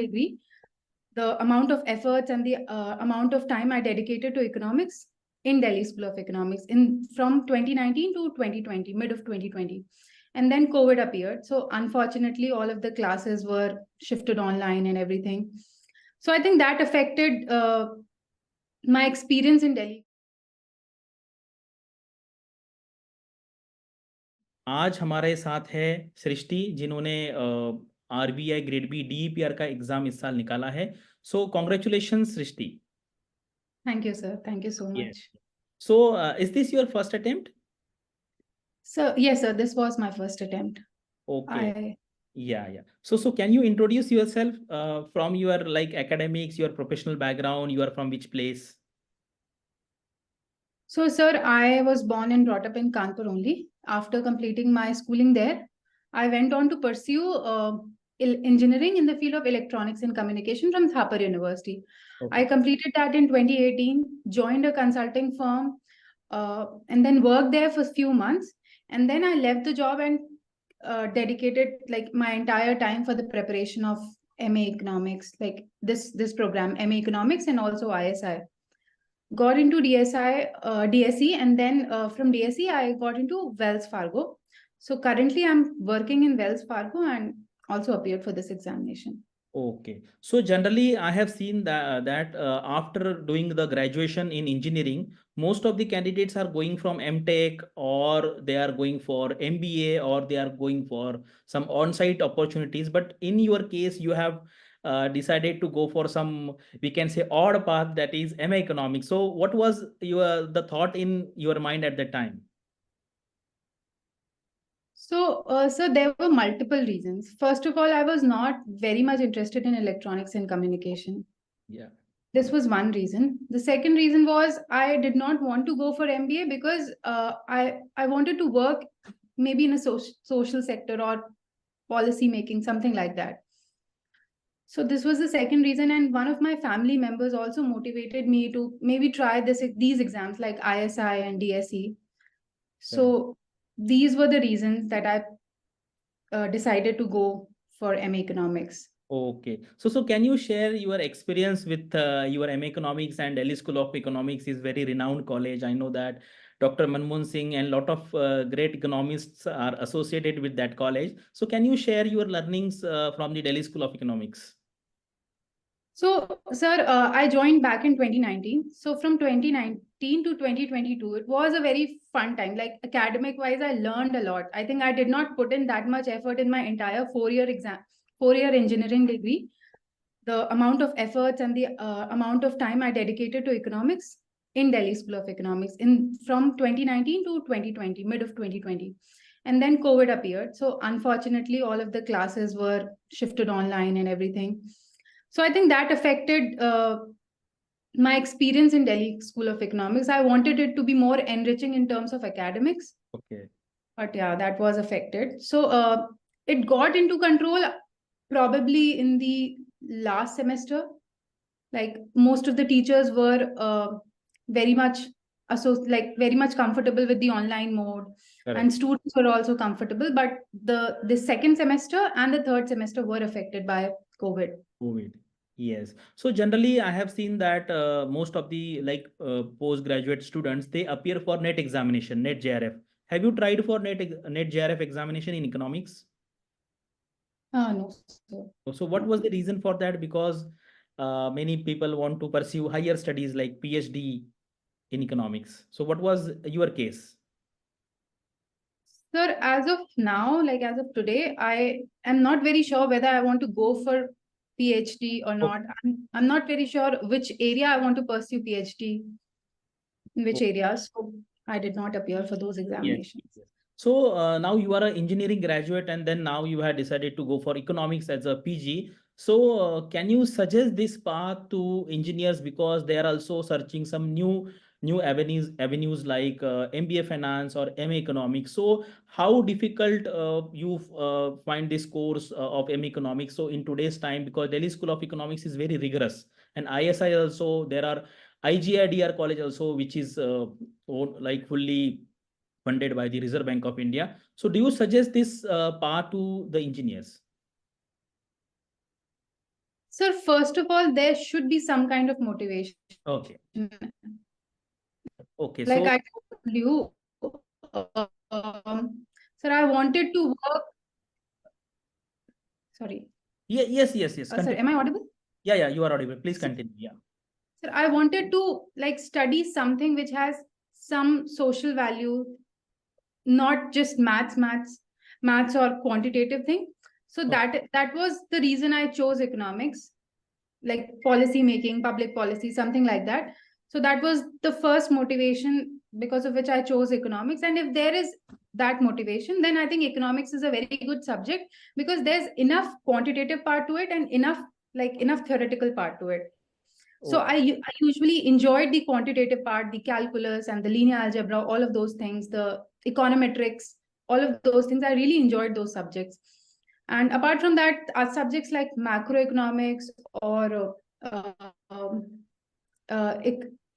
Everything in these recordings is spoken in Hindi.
degree, the amount of efforts and the amount of time I dedicated to economics in Delhi School of Economics from 2019 to 2020, mid of 2020. And then COVID appeared. So unfortunately, all of the classes were shifted online and everything. So I think that affected my experience in Delhi. आज हमारे साथ है सृष्टि, जिन्होंने आरबीआई ग्रेड बी डीईपीआर का एग्जाम इस साल निकाला है. So congratulation Srishti. Thank you, sir. Thank you so much. So is this your first attempt? So yes, sir, this was my first attempt. Okay. Yeah. So can you introduce yourself from your like academics, your professional background, you are from which place? So, sir, I was born and brought up in Kanpur only. After completing my schooling there, I went on to pursue engineering in the field of electronics and communication from Thapar University. Okay. I completed that in 2018, joined a consulting firm, and then worked there for a few months. And then I left the job and dedicated like my entire time for the preparation of MA Economics, like this program, MA Economics and also ISI. Got into DSE, and then from DSE, I got into Wells Fargo. So currently, I'm working in Wells Fargo and also appeared for this examination. Okay. So generally, I have seen that after doing the graduation in engineering, most of the candidates are going from MTech, or they are going for MBA, or they are going for some on-site opportunities. But in your case, you have decided to go for some, we can say, odd path, that is MA Economics. So what was the thought in your mind at that time? So, there were multiple reasons. First of all, I was not very much interested in electronics and communication. Yeah. This was one reason. The second reason was I did not want to go for MBA because I wanted to work maybe in a social sector or policy making, something like that. So this was the second reason, and one of my family members also motivated me to maybe try these exams like ISI and DSE. So these were the reasons that I decided to go for MA Economics. Okay. So can you share your experience with your MA Economics? And Delhi School of Economics is very renowned college. I know that Dr. Manmohan Singh and a lot of great economists are associated with that college. So can you share your learnings from the Delhi School of Economics? So, sir, I joined back in 2019. So from 2019 to 2022, it was a very fun time. Like academic wise, I learned a lot. I think I did not put in that much effort in my entire four-year engineering degree. The amount of efforts and the amount of time I dedicated to economics in Delhi School of Economics from 2019 to 2020, mid of 2020. And then COVID appeared. So unfortunately, all of the classes were shifted online and everything. So I think that affected my experience in Delhi School of Economics. I wanted it to be more enriching in terms of academics. Okay. But yeah, that was affected. So it got into control probably in the last semester. Like most of the teachers were very much very much comfortable with the online mode. Correct. And students were also comfortable, but the second semester and the third semester were affected by COVID. Yes. So generally, I have seen that most of the postgraduate students, they appear for NET examination, NET JRF. Have you tried for NET JRF examination in economics? No, sir. So what was the reason for that? Because many people want to pursue higher studies like PhD in economics. So what was your case? Sir, as of now, like as of today, I am not very sure whether I want to go for PhD or not. I'm not very sure which area I want to pursue PhD, in which areas. So I did not appear for those examinations. Yes. So now you are an engineering graduate, and then now you have decided to go for economics as a PG. So can you suggest this path to engineers, because they are also searching some new avenues like MBA finance or MA economics? So how difficult you find this course of MA economics? So in today's time, because Delhi School of Economics is very rigorous, and ISI also, there are IGIDR college also, which is like fully funded by the Reserve Bank of India. So do you suggest this path to the engineers? Sir, first of all, there should be some kind of motivation. Okay. Okay. Like So I told you, sir, I wanted to work. Sorry. yes. Sir, Continue. am I audible? Yeah, you are audible. Please continue. Yeah. Sir, I wanted to like study something which has some social value, not just maths or quantitative thing. So Okay. that was the reason I chose economics, like policy making, public policy, something like that. So that was the first motivation because of which I chose economics. And if there is that motivation, then I think economics is a very good subject because there's enough quantitative part to it and enough theoretical part to it. So Okay. I usually enjoyed the quantitative part, the calculus and the linear algebra, all of those things, the econometrics, all of those things. I really enjoyed those subjects. And apart from that, subjects like macroeconomics or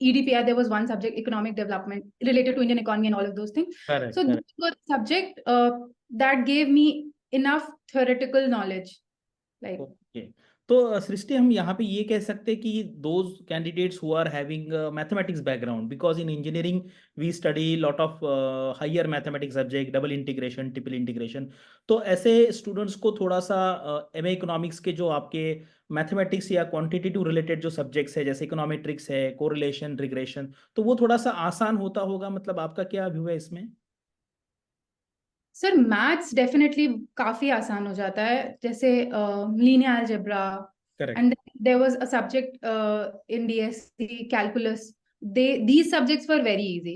EDPI, there was one subject, economic development, related to Indian economy and all of those things. Correct. So this was a subject that gave me enough theoretical knowledge. Like, Okay. तो सृष्टि हम यहाँ पे ये कह सकते हैं कि those candidates who are having mathematics background, because in engineering we study lot of higher mathematics subject, double integration, triple integration. तो ऐसे students को थोड़ा सा MA इकोनॉमिक्स के जो आपके मैथमेटिक्स या क्वांटिटेटिव रिलेटेड जो सब्जेक्ट्स है, जैसे इकोनॉमेट्रिक्स है, कोरिलेशन, रिग्रेशन, तो वो थोड़ा सा आसान होता होगा, मतलब आपका क्या व्यू है इसमें? सर मैथ्स डेफिनेटली काफी आसान हो जाता है, जैसे linear algebra, correct. And there was a subject in DSC calculus. These subjects were very easy.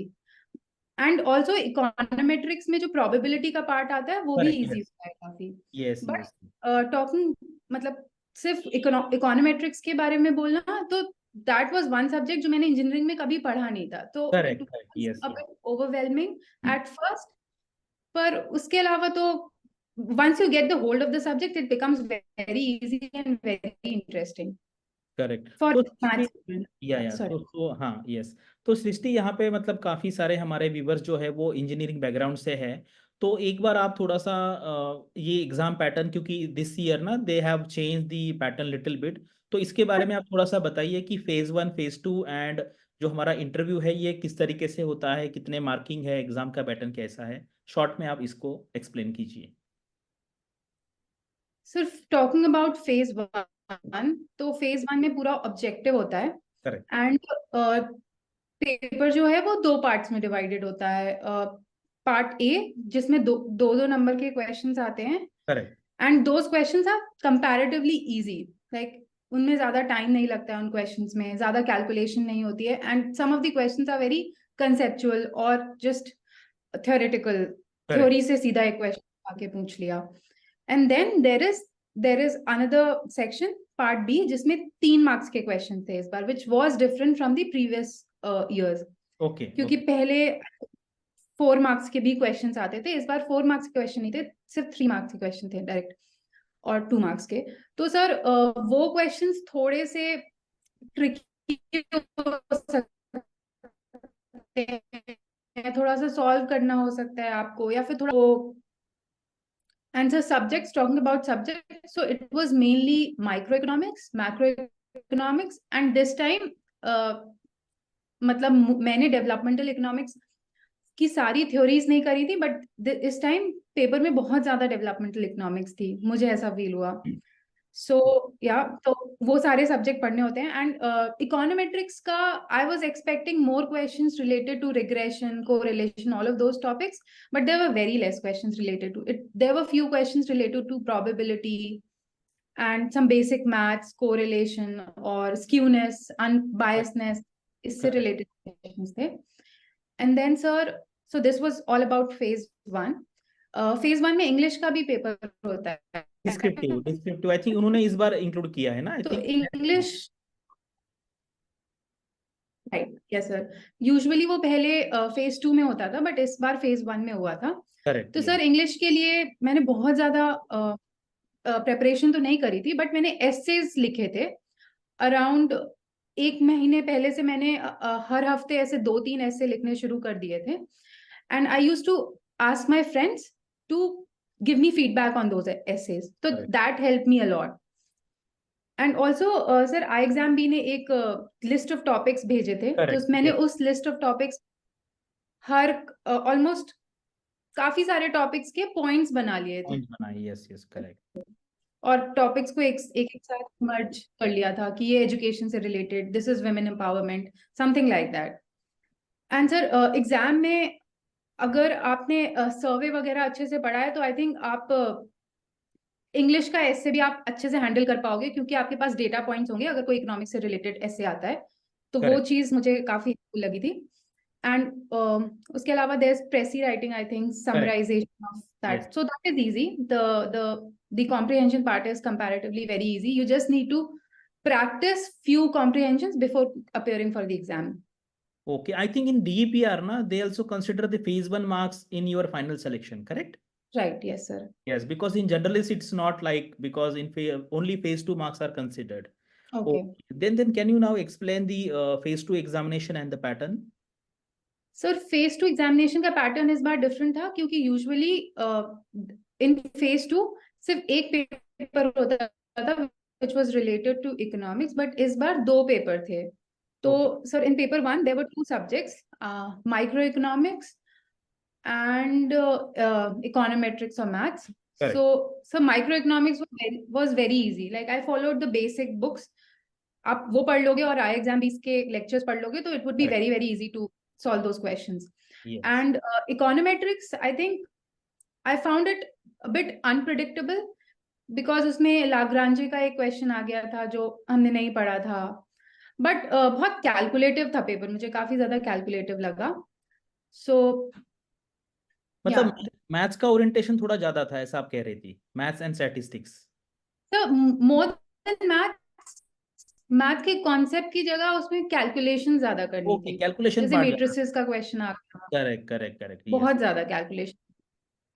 And also econometrics में जो प्रोबेबिलिटी का पार्ट आता है वो भी करेक्ट. इजी होता है काफी. यस. बट टॉकिंग मतलब सिर्फ इकोनोमेट्रिक्स के बारे में बोलना, तो दैट वाज वन सब्जेक्ट जो मैंने इंजीनियरिंग में कभी पढ़ा नहीं था, तो it correct. Yes. Was overwhelming at first. पर उसके अलावा तो once you get the hold of the subject, it becomes very easy and very interesting. Correct. For तो maths. या Sorry. तो हाँ, यस. तो सृष्टि यहाँ पे मतलब काफी सारे हमारे व्यूवर्स जो है वो इंजीनियरिंग बैकग्राउंड से है. तो एक बार आप थोड़ा सा ये एग्जाम पैटर्न, क्योंकि दिस ईयर ना they have change the pattern little bit, तो इसके बारे में आप थोड़ा सा बताइए कि फेज 1, फेज 2 एंड जो हमारा इंटरव्यू है ये किस तरीके से होता है, कितने मार्किंग है, एग्जाम का पैटर्न कैसा है, शॉर्ट में आप इसको एक्सप्लेन कीजिए. सिर्फ टॉकिंग अबाउट फेज 1, तो फेज 1 में पूरा ऑब्जेक्टिव होता है. करेक्ट. एंड पेपर जो है वो दो पार्ट्स में डिवाइडेड होता है. पार्ट ए जिसमें दो नंबर के क्वेश्चंस आते हैं. Correct. And those questions are comparatively easy. Like उनमें ज्यादा टाइम नहीं लगता है, उन क्वेश्चंस में ज्यादा कैलकुलेशन नहीं होती है. And some of the questions are very conceptual और जस्ट थ्योरेटिकल, थ्योरी से सीधा एक क्वेश्चन आके पूछ लिया. And then there is another section, part B, जिसमें 3 मार्क्स के क्वेश्चन थे इस बार, which was different from the previous years. Okay. क्योंकि पहले 4 मार्क्स के भी क्वेश्चंस आते थे, इस बार 4 मार्क्स के क्वेश्चन नहीं थे, सिर्फ 3 मार्क्स के क्वेश्चन थे डायरेक्ट, और 2 मार्क्स के. तो सर वो क्वेश्चंस थोड़े से ट्रिकी हो सकते हैं, थोड़ा सा सॉल्व करना हो सकता है आपको, या फिर थोड़ा वो. And so subjects, talking about subjects, so it was mainly microeconomics, macroeconomics, and this time मतलब मैंने डेवलपमेंटल इकोनॉमिक्स की सारी थ्योरीज नहीं करी थी, बट इस टाइम पेपर में बहुत ज्यादा डेवलपमेंटल इकोनॉमिक्स थी, मुझे ऐसा फील हुआ. सो तो वो सारे सब्जेक्ट पढ़ने होते हैं. एंड इकोनोमेट्रिक्स का I was expecting more questions related to regression, correlation, all of those topics, but there were very less questions related to it. There were few questions related to probability and some basic maths, correlation और स्क्यूनेस, अनबायसनेस, इससे रिलेटेड क्वेश्चंस थे. And then sir, so this was all about phase 1. Phase 1 में इंग्लिश का भी पेपर होता है. डिस्क्रिप्टिव आई थिंक उन्होंने इस बार इंक्लूड किया है ना, आई तो think English, right, yes sir. Usually वो पहले फेज 2 में होता था, बट इस बार फेज 1 में हुआ था. करेक्ट. तो सर इंग्लिश के लिए मैंने बहुत ज्यादा प्रेपरेशन तो नहीं करी थी, बट मैंने एसेज लिखे थे. अराउंड 1 महीने पहले से मैंने हर हफ्ते ऐसे 2-3 ऐसे लिखने शुरू कर दिए थे. And I used to ask my friends to give me feedback on those essays. So Correct. that helped me a lot. And also sir I exam B ने एक लिस्ट ऑफ टॉपिक्स भेजे थे, तो Correct. मैंने Yes. उस list of topics her almost काफी सारे टॉपिक्स के पॉइंट्स बना लिए थे Point बनाए. Yes. Yes. Correct. और टॉपिक्स को एक साथ मर्ज कर लिया था कि ये एजुकेशन से related, this is women empowerment, something like that. And sir exam में अगर आपने सर्वे वगैरह अच्छे से पढ़ा है तो आई थिंक आप इंग्लिश का ऐसे भी आप अच्छे से हैंडल कर पाओगे, क्योंकि आपके पास डेटा पॉइंट्स होंगे अगर कोई इकोनॉमिक्स से रिलेटेड ऐसे आता है तो वो Correct. चीज मुझे काफी हेल्पफुल लगी थी। एंड उसके अलावा there is precis writing, I think summarization of that, Yes. So that is easy. The comprehension part is comparatively very easy. You just need to practice few comprehensions before appearing for the exam. Okay. I think in DEPR, na, they also consider the phase one marks in your final selection. Correct. Right, yes sir. Yes, because in generalists it's not like, because in only phase two marks are considered. Okay. Then can you now explain the phase two examination and the pattern? Sir phase two examination का पैटर्न इस बार डिफरेंट था, क्योंकि यूजुअली इन फेज टू सिर्फ एक पेपर होता था which was related to economics, but इस बार 2 पेपर थे। तो sir in paper 1 there were 2 subjects, micro economics and econometrics or maths. Correct. So microeconomics was very easy. Like I followed the basic books. आप वो पढ़ लोगे और आई एग्जाम बीस के लेक्चर्स पढ़ लोगे तो it would be very very easy to solve those questions. Yes. And econometrics, I think I found it a bit unpredictable because उसमें लाग्रांजे का एक क्वेश्चन आ गया था जो हमने नहीं पढ़ा था, बट बहुत कैलकुलेटिव था पेपर, मुझे काफी ज्यादा कैलकुलेटिव लगा। सो मतलब मैथ्स का ओरिएंटेशन थोड़ा ज्यादा था, ऐसा आप कह रही थी, मैथ्स एंड स्टैटिस्टिक्स। तो मोर देन मैथ के कॉन्सेप्ट की जगह उसमें कैलकुलेशन ज्यादा करनी थी। कैलकुलेशन जैसे मैट्रिसेस का क्वेश्चन आ गया, करेक्ट करेक्ट करेक्ट, बहुत ज्यादा कैलकुलेशन।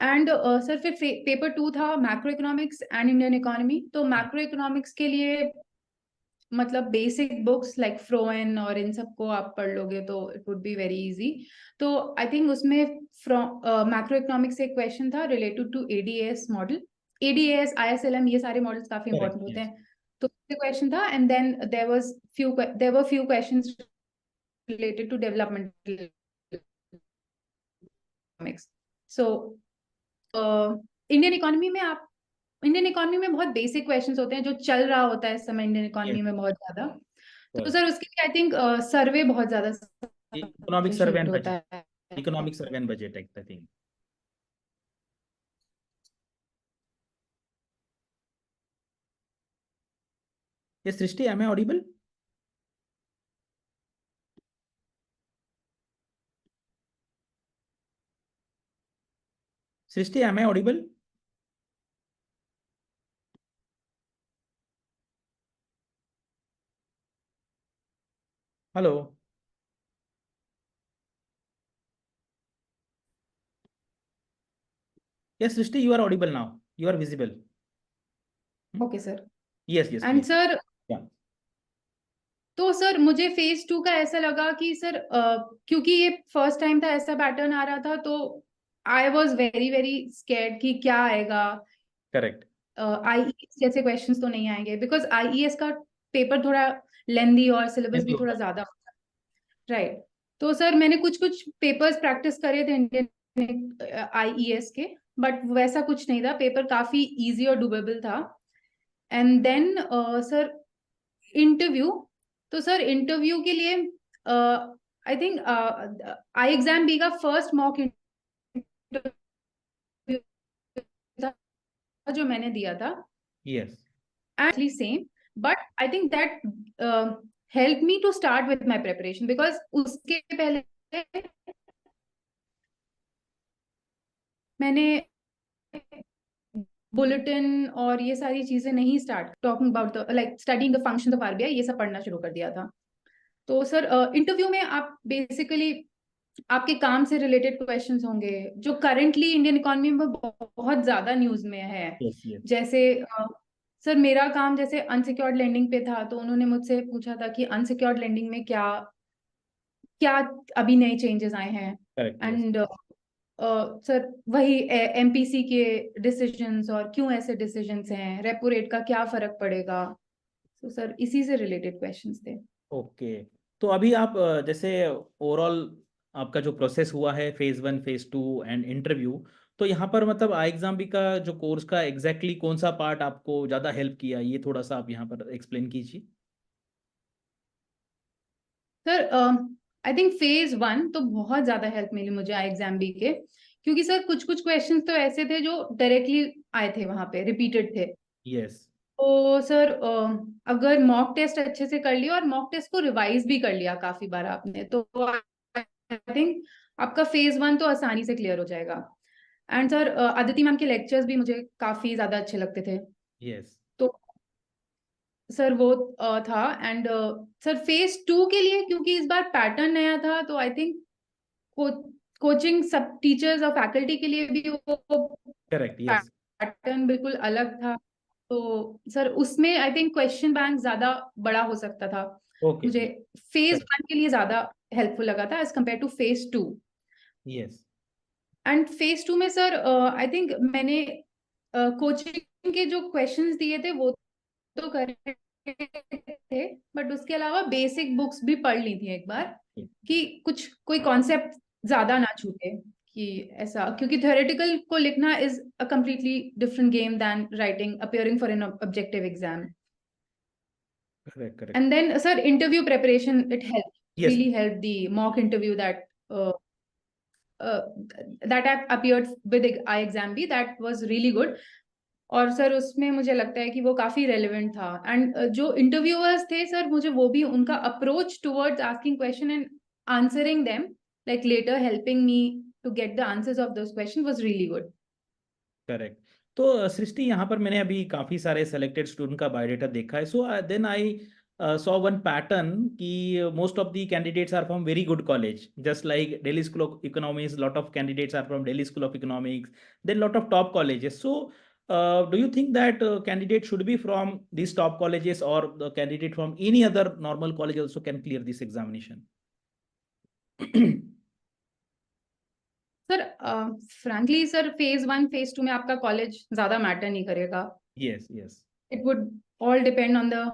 एंड सर फिर पेपर 2 था macro economics and Indian economy. तो मैक्रो इकोनॉमिक्स के लिए मतलब बेसिक बुक्स लाइक फ्रोएन और इन सबको आप पढ़ लोगे तो it would be very easy. तो आई थिंक उसमें फ्रॉम मैक्रो इकोनॉमिक्स एक क्वेश्चन था related to ADS model, ADS ISLM, ये सारे मॉडल्स काफी इंपॉर्टेंट होते हैं, तो क्वेश्चन था। And then there were few questions related to developmental economics. So Indian economy में बहुत बेसिक क्वेश्चंस होते हैं जो चल रहा होता है इस समय इंडियन इकोनॉमी में बहुत ज्यादा। तो सर उसके लिए आई थिंक सर्वे बहुत ज्यादा इकोनॉमिक सर्वे एंड होता बजट, है। Economic survey and budget I think. Yes, Srishti, am I audible? Srishti, am I audible? Hello. Yes, Srishti, you are audible now. You are visible. Okay sir. Yes, yes. And please. Sir Yeah. तो सर मुझे फेज 2 का ऐसा लगा कि सर क्योंकि ये फर्स्ट टाइम था ऐसा पैटर्न आ रहा था, तो I was very very scared कि क्या आएगा। करेक्ट। आईईएस जैसे क्वेश्चंस तो नहीं आएंगे, बिकॉज आईईएस का पेपर थोड़ा लेंदी और सिलेबस भी थोड़ा ज्यादा होता है, राइट। तो सर मैंने कुछ पेपर्स प्रैक्टिस करे थे इंडियन आईईएस के, बट वैसा कुछ नहीं था, पेपर काफी इजी और डूबेबल था। एंड देन सर इंटरव्यू, तो सर इंटरव्यू के लिए I think I exam B का फर्स्ट मॉक इंटरव्यू जो मैंने दिया था, yes, actually same, but I think that helped me to start with my preparation, because उसके पहले मैंने बुलेटिन और ये सारी चीजें नहीं start, talking about the like studying the function of RBI, ये सब पढ़ना शुरू कर दिया था। तो सर इंटरव्यू में आप बेसिकली आपके काम से रिलेटेड क्वेश्चंस होंगे जो करंटली इंडियन इकोनॉमी में बहुत ज्यादा न्यूज में है। जैसे सर मेरा काम जैसे अनसिक्योर्ड लेंडिंग पे था, तो उन्होंने मुझसे पूछा था कि अनसिक्योर्ड लेंडिंग में क्या क्या अभी नए चेंजेस आए हैं। एंड सर वही एमपीसी के डिसीजंस और क्यों ऐसे डिसीजंस हैं, रेपो रेट का क्या फर्क पड़ेगा, तो सर इसी से रिलेटेड क्वेश्चंस थे। ओके, तो अभी आप जैसे ओवरऑल आपका जो प्रोसेस हुआ है फेज 1 फेज 2 एंड इंटरव्यू, तो यहाँ पर मतलब आई एग्जाम भी का जो कोर्स का एग्जैक्टली कौन सा पार्ट आपको ज़्यादा हेल्प किया, ये थोड़ा सा आप यहाँ पर एक्सप्लेन कीजिए। सर आई थिंक फेज 1 तो बहुत ज्यादा हेल्प मिली मुझे आई एग्जाम बी के, क्योंकि सर कुछ कुछ क्वेश्चंस तो ऐसे थे जो डायरेक्टली आए थे, वहां पे रिपीटेड थे। यस। तो सर अगर मॉक टेस्ट अच्छे से कर लिया और मॉक टेस्ट को रिवाइज भी कर लिया काफी बार आपने, तो आई थिंक आपका फेज 1 तो आसानी से क्लियर हो जाएगा। एंड सर अदिति मैम के लेक्चर्स भी मुझे काफी ज्यादा अच्छे लगते थे। यस। तो सर वो था। एंड सर फेज 2 के लिए क्योंकि इस बार पैटर्न नया था, तो आई थिंक को, कोचिंग सब टीचर्स और फैकल्टी के लिए भी वो करेक्ट। यस। पैटर्न बिल्कुल अलग था। तो सर उसमें आई थिंक क्वेश्चन बैंक ज्यादा बड़ा हो सकता था। ओके। मुझे फेज 1 के लिए ज्यादा हेल्पफुल लगा था as compare to phase 2। Yes. And phase 2 में सर आई थिंक मैंने कोचिंग के जो क्वेश्चंस दिए थे वो तो करे थे, बट उसके अलावा बेसिक बुक्स भी पढ़ ली थी एक बार, कि कुछ कोई कॉन्सेप्ट ज्यादा ना छूटे, कि ऐसा, क्योंकि थ्योरेटिकल को लिखना is a completely different game than writing appearing for an objective exam. Correct. Correct. And then, sir, interview preparation, it helped, yes. really helped the mock interview uh, that I appeared with iExamB, that was really good. और सर उसमें मुझे लगता है कि वो काफी रेलेवेंट था। एंड जो इंटरव्यूअर्स थे सर, मुझे वो भी उनका approach towards asking question and answering them, like later helping me to get the answers of those question, was really good. Correct. तो सृष्टि, यहाँ पर मैंने अभी काफी सारे सेलेक्टेड स्टूडेंट का बायोडेटा देखा है, so then I saw one pattern कि most of the candidates are from very good college, just like Delhi School of Economics, lot of candidates are from Delhi School of Economics, then lot of top colleges. So do you think that candidate should be from these top colleges, or the candidate from any other normal college also can clear this examination? Sir frankly sir phase 1 phase 2 में आपका कॉलेज ज्यादा मैटर नहीं करेगा। Yes, yes. It would all depend on the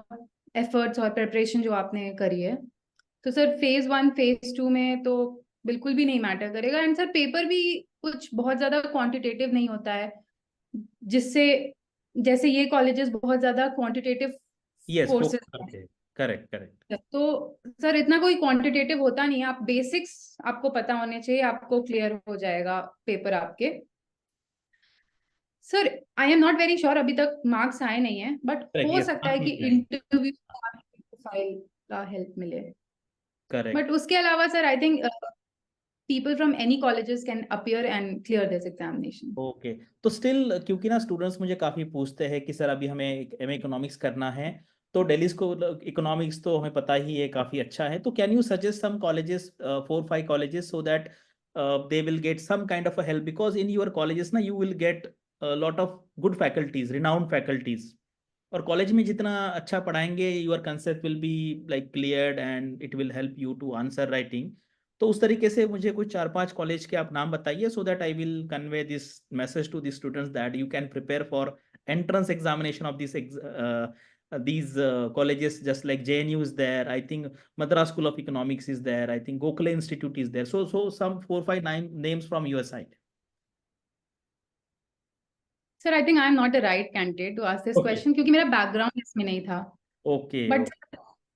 efforts और प्रिपरेशन जो आपने करी है। तो सर फेज 1 फेज 2 में तो बिल्कुल भी नहीं मैटर करेगा। एंड सर पेपर भी कुछ बहुत ज्यादा क्वांटिटेटिव नहीं होता है, जिससे, जैसे ये कॉलेजेस बहुत ज्यादा क्वांटिटेटिव Yes, कोर्सेज focus करते हैं। Correct, correct. हैं, तो सर इतना कोई क्वांटिटेटिव होता नहीं है। आप बेसिक्स आपको पता होने चाहिए, आपको क्लियर हो जाएगा पेपर आपके। Sir I am not very sure, अभी तक मार्क्स आए नहीं है, बट Correct, हो yes, सकता है mark कि मिल जाएंगे। इंटरव्यू फाइल का हेल्प मिले। Correct. बट उसके अलावा sir I think people from any colleges can appear and clear this examination. Okay, तो स्टिल क्योंकि ना स्टूडेंट्स मुझे काफ़ी पूछते हैं कि सर अभी हमें एमए इकोनॉमिक्स करना है, तो दिल्ली स्कूल इकोनॉमिक्स तो हमें पता ही है काफ़ी अच्छा है, तो can you suggest some colleges, 4-5 colleges, so that they will get some kind of a help, because in your colleges ना you will get lot of good faculties, renowned faculties, और कॉलेज में जितना अच्छा पढ़ाएंगे your concept will be like cleared and it will help you to answer writing. तो उस तरीके से मुझे कुछ 4-5 कॉलेज के आप नाम बताइए, so that I will convey this message to the students that you can prepare for entrance examination of these colleges, just like JNU is there, I think Madras School of Economics is there, I think Gokhale Institute is there, so some 4-5 names from your side. Sir, I think I am not the right candidate to ask this Okay. question, क्योंकि मेरा बैकग्राउंड इसमें नहीं था। Okay. बट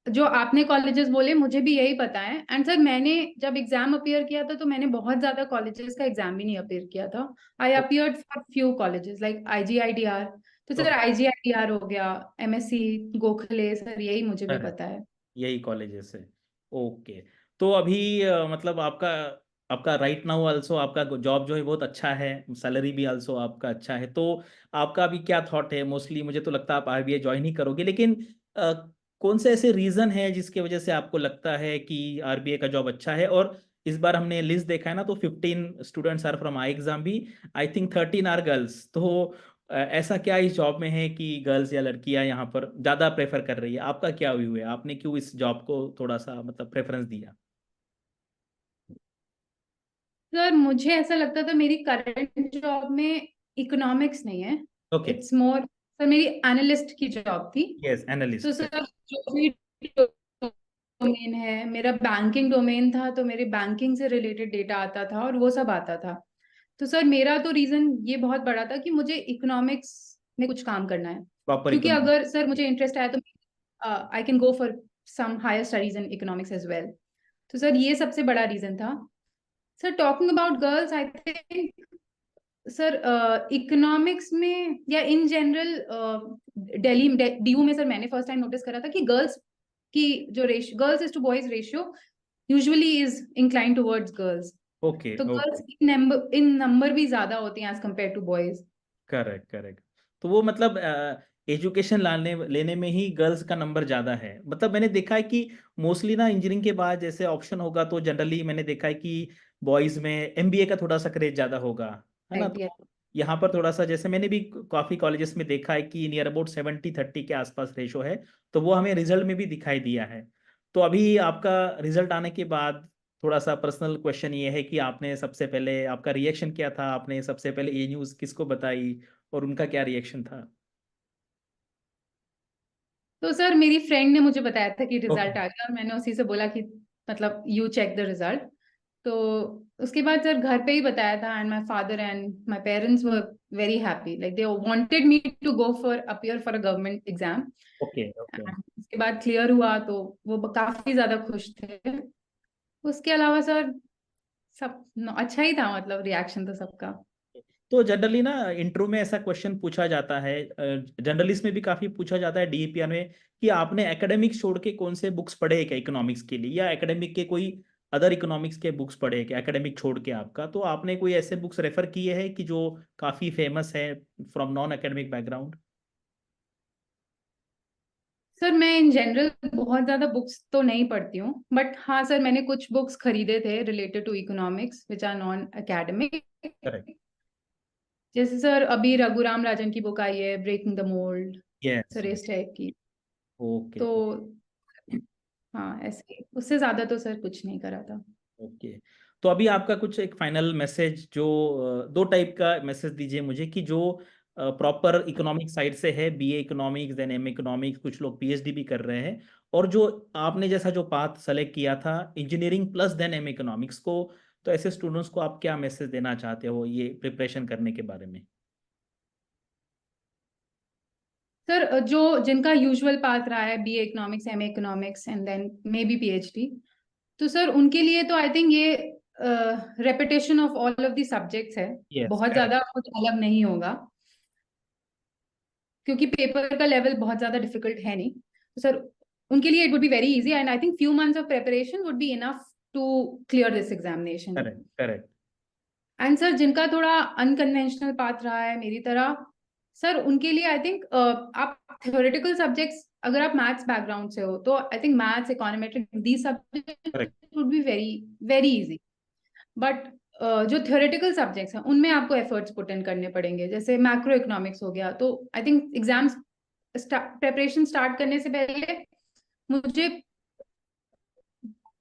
जो आपने कॉलेजेस बोले मुझे भी यही पता है। एंड सर मैंने जब एग्जाम अपियर किया था, तो मैंने बहुत ज्यादा कॉलेजेस का एग्जाम भी नहीं अपियर किया था। I appeared for few colleges like IGIDR। तो सर IGIDR हो गया, MSc गोखले, सर यही मुझे भी पता है। यही कॉलेजेस है। ओके, तो अभी मतलब आपका आपका राइट नाउ आल्सो आपका जॉब जो है बहुत अच्छा है, सैलरी भी आल्सो आपका अच्छा है, तो आपका अभी क्या थॉट है? मोस्टली मुझे तो लगता है आप RBI ज्वाइन ही करोगे, लेकिन कौन से ऐसे रीजन है जिसके वजह से आपको लगता है कि RBI का जॉब अच्छा है? और इस बार हमने लिस्ट देखा है ना, तो 15 students are from I exam भी, आई थिंक 13 आर गर्ल्स, तो ऐसा क्या इस जॉब में है कि गर्ल्स या लड़कियां यहाँ पर ज्यादा प्रेफर कर रही है? आपका क्या व्यू है, आपने क्यों इस जॉब को थोड़ा सा मतलब प्रेफरेंस दिया? सर मुझे ऐसा लगता था मेरी करंट जॉब में इकोनॉमिक्स नहीं है, ओके। इट्स मोर सर मेरी एनालिस्ट की जॉब थी। यस, तो एनालिस्ट। सर जो भी डोमेन है, मेरा बैंकिंग डोमेन था, तो मेरे बैंकिंग से रिलेटेड डेटा आता था और वो सब आता था। तो सर मेरा तो रीजन ये बहुत बड़ा था कि मुझे इकोनॉमिक्स में कुछ काम करना है, प्रॉपर क्योंकि इकोनॉमिक्स। अगर सर मुझे इंटरेस्ट आया तो I can go for some higher studies in economics as well. तो सर ये सबसे बड़ा रीजन था। Sir talking about girls, I think sir economics में या इन जनरल दिल्ली डीयू में सर मैंने फर्स्ट टाइम नोटिस करा था कि गर्ल्स की जो ratio, girls is to boys ratio usually is incline towards girls. Okay तो ओके। गर्ल्स इन नंबर भी ज्यादा होती हैं as compare to boys. Correct correct. तो वो मतलब एजुकेशन लाने लेने में ही गर्ल्स का नंबर ज़्यादा है। मतलब मैंने देखा है कि मोस्टली ना इंजीनियरिंग के बाद जैसे ऑप्शन होगा तो जनरली मैंने देखा है कि बॉयज़ में एमबीए का थोड़ा सा क्रेज ज़्यादा होगा, है ना। राइट। तो यहाँ पर थोड़ा सा जैसे मैंने भी काफ़ी कॉलेजेस में देखा है कि नियर अबाउट 70-30 के आसपास रेशो है। तो वो हमें रिजल्ट में भी दिखाई दिया है। तो अभी आपका रिजल्ट आने के बाद थोड़ा सा पर्सनल क्वेश्चन ये है कि आपने सबसे पहले आपका रिएक्शन क्या था, आपने सबसे पहले ये न्यूज़ किसको बताई और उनका क्या रिएक्शन था? तो सर मेरी फ्रेंड ने मुझे बताया था कि ओके रिजल्ट आ गया और मैंने उसी से बोला कि मतलब यू चेक द रिजल्ट। तो उसके बाद सर घर पे ही बताया था, and my father and my parents were very happy, like they wanted me to go for appear for a government exam. Okay okay. उसके बाद क्लियर हुआ तो वो काफी ज्यादा खुश थे। उसके अलावा सर सब अच्छा ही था, मतलब रिएक्शन तो सबका। तो जनरली ना इंटरव्यू में ऐसा क्वेश्चन पूछा जाता है, जनरली इसमें भी काफी पूछा जाता है डीईपीआर में, कि आपने एकेडमिक्स छोड़ के कौन से बुक्स पढ़े हैं क्या इकोनॉमिक्स के लिए, या एकेडमिक के कोई अदर इकोनॉमिक्स के बुक्स पढ़े हैं क्या एकेडमिक छोड़ के आपका। तो आपने कोई ऐसे बुक्स रेफर किए हैं कि जो काफी फेमस है from non academic background? Sir मैं इन जनरल बहुत ज्यादा बुक्स तो नहीं पढ़ती हूँ, बट हाँ सर मैंने कुछ बुक्स खरीदे थे related to economics which are non academic. Correct. जैसे सर अभी रघुराम राजन की बुक आई है, breaking the mould, yes sir yes. इस टाइप की। ओके तो हाँ ऐसे, उससे ज्यादा तो सर कुछ नहीं करा था। ओके। तो अभी आपका कुछ एक फाइनल मैसेज जो दो टाइप का मैसेज दीजिए मुझे, कि जो प्रॉपर इकोनॉमिक साइड से है, BA economics then M economics, कुछ लोग पीएचडी भी कर रहे हैं, और जो आपने जैसा जो पाथ सेलेक्ट किया था engineering plus then M economics को, तो ऐसे स्टूडेंट्स को आप क्या मैसेज देना चाहते हो ये प्रिपरेशन करने के बारे में? सर जो जिनका यूजुअल पाथ रहा है BA economics, MA economics and then maybe PhD, तो सर उनके लिए तो आई थिंक ये repetition of all of the subjects है, यस बहुत करेक्ट। ज्यादा कुछ अलग नहीं होगा, क्योंकि पेपर का लेवल बहुत ज्यादा डिफिकल्ट है नहीं। तो सर उनके लिए it would be very easy, and I think few months of preparation would be enough to clear this examination. Correct correct. And sir जिनका थोड़ा अनकन्वेंशनल पाथ रहा है मेरी तरह, सर उनके लिए आई थिंक आप थ्योरेटिकल सब्जेक्ट्स, अगर आप मैथ्स बैकग्राउंड से हो तो I think maths, econometrics, these subjects correct would be very very easy. But जो थ्योरेटिकल सब्जेक्ट्स हैं उनमें आपको एफर्ट्स पुट इन करने पड़ेंगे, जैसे मैक्रो इकोनॉमिक्स हो गया। तो I think exams preparation start करने से पहले मुझे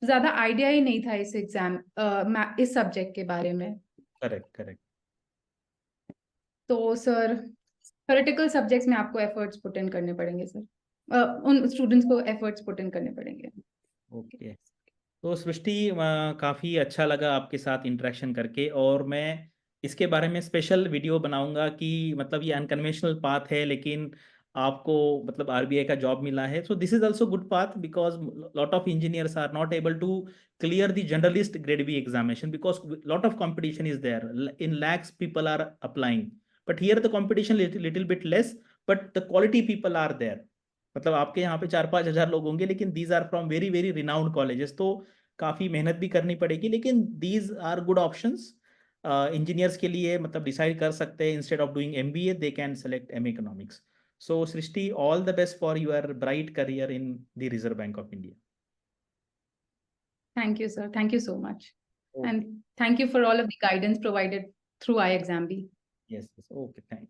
ज्यादा आइडिया ही नहीं था इस इस सब्जेक्ट के बारे में। Correct correct. तो सर थ्योरेटिकल सब्जेक्ट्स में आपको एफर्ट्स पुट इन करने पड़ेंगे सर, उन स्टूडेंट्स को एफर्ट्स पुट इन करने पड़ेंगे। ओके। तो सृष्टि, काफ़ी अच्छा लगा आपके साथ इंटरेक्शन करके, और मैं इसके बारे में स्पेशल वीडियो बनाऊंगा कि मतलब ये अनकन्वेंशनल पाथ है लेकिन आपको मतलब आरबीआई का जॉब मिला है। So this is also good path because lot of engineers are not able to clear the journalist grade B examination because lot of competition is there, in lakhs people are applying, but here the competition little bit less, but the quality people are there। मतलब आपके यहाँ पे 4-5 हज़ार लोग होंगे लेकिन these are from very very renowned colleges, तो काफ़ी मेहनत भी करनी पड़ेगी, लेकिन these are good options engineers के लिए। मतलब डिसाइड कर सकते हैं instead of doing MBA they can select M economics. So Srishti, all the best for your bright career in the Reserve Bank of India. Thank you sir, thank you so much, okay. And thank you for all of the guidance provided through I exam भी। Yes okay, thank